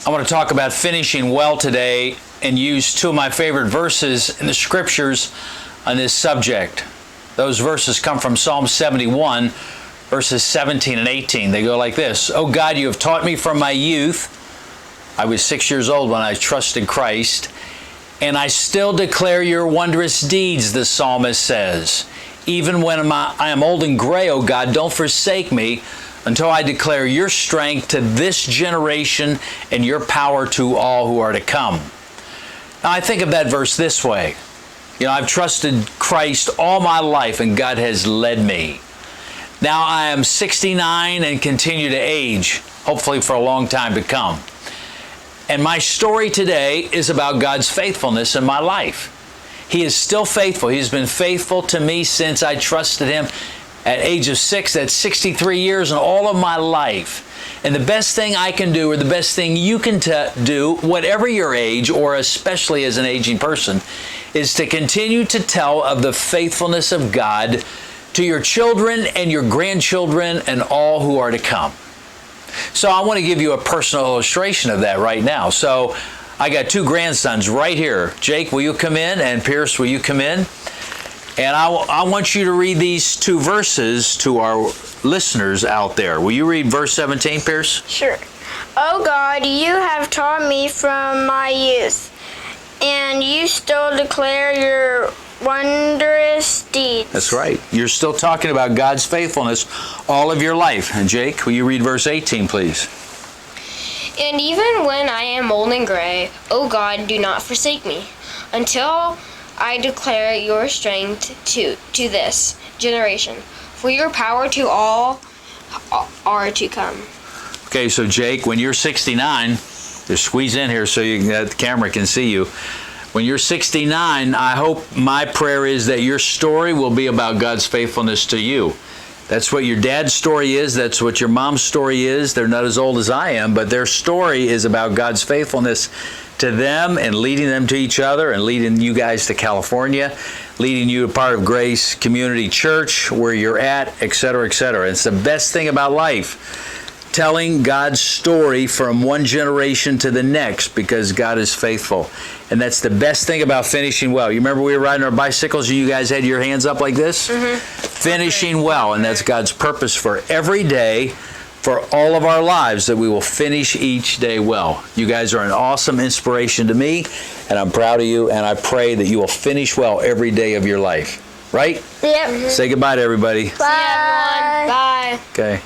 I want to talk about finishing well today and use two of my favorite verses in the scriptures on this subject. Those verses come from Psalm 71, verses 17 and 18. They go like this: "O God, you have taught me from my youth." I was 6 years old when I trusted Christ, "and I still declare your wondrous deeds," the psalmist says. "Even when I am old and gray, O God, don't forsake me until I declare your strength to this generation and your power to all who are to come." Now, I think of that verse this way. I've trusted Christ all my life, and God has led me. Now I am 69 and continue to age, hopefully for a long time to come. And my story today is about God's faithfulness in my life. He is still faithful. He's been faithful to me since I trusted Him at age of 6. That's 63 years in all of my life. And the best thing I can do, or the best thing you can do, whatever your age, or especially as an aging person, is to continue to tell of the faithfulness of God to your children and your grandchildren and all who are to come. So I want to give you a personal illustration of that right now. So I got two grandsons right here. Jake, will you come in? And Pierce, will you come in? And I want you to read these two verses to our listeners out there. Will you read verse 17, Pierce? Sure. "O God, you have taught me from my youth, and you still declare your wondrous deeds." That's right. You're still talking about God's faithfulness all of your life. And Jake, will you read verse 18, please? "And even when I am old and gray, O God, do not forsake me, until I declare your strength to this generation, for your power to all are to come." Okay, so Jake, when you're 69, just squeeze in here so the camera can see you. When you're 69, I hope, my prayer is that your story will be about God's faithfulness to you. That's what your dad's story is. That's what your mom's story is. They're not as old as I am, but their story is about God's faithfulness to them and leading them to each other and leading you guys to California, leading you to part of Grace Community Church, where you're at, etc., etc. It's the best thing about life, telling God's story from one generation to the next, because God is faithful. And that's the best thing about finishing well. You remember we were riding our bicycles and you guys had your hands up like this? Mm-hmm. Finishing well, and that's God's purpose for every day, for all of our lives, that we will finish each day well. You guys are an awesome inspiration to me, and I'm proud of you, and I pray that you will finish well every day of your life. Right? Yep. Say goodbye to everybody. Bye. Bye. Okay.